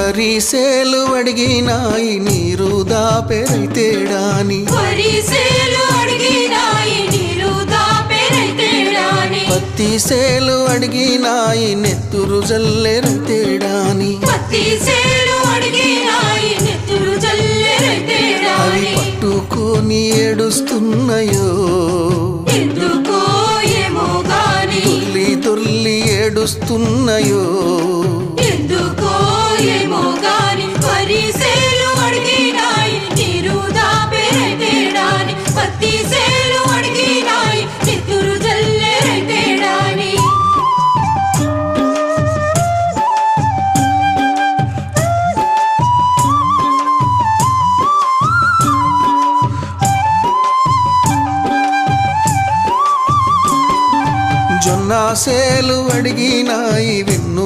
వరిసేలు అడిగినాయి నీరు దాపెరైతేడాని పత్తి సేలు అడిగినాయి నెత్తురు జల్లెరైతేడాని అవి పట్టుకొని ఏడుస్తున్నాయో తుల్లి తుల్లి ఏడుస్తున్నాయో జొన్న సేలు అడిగినాయి వెన్ను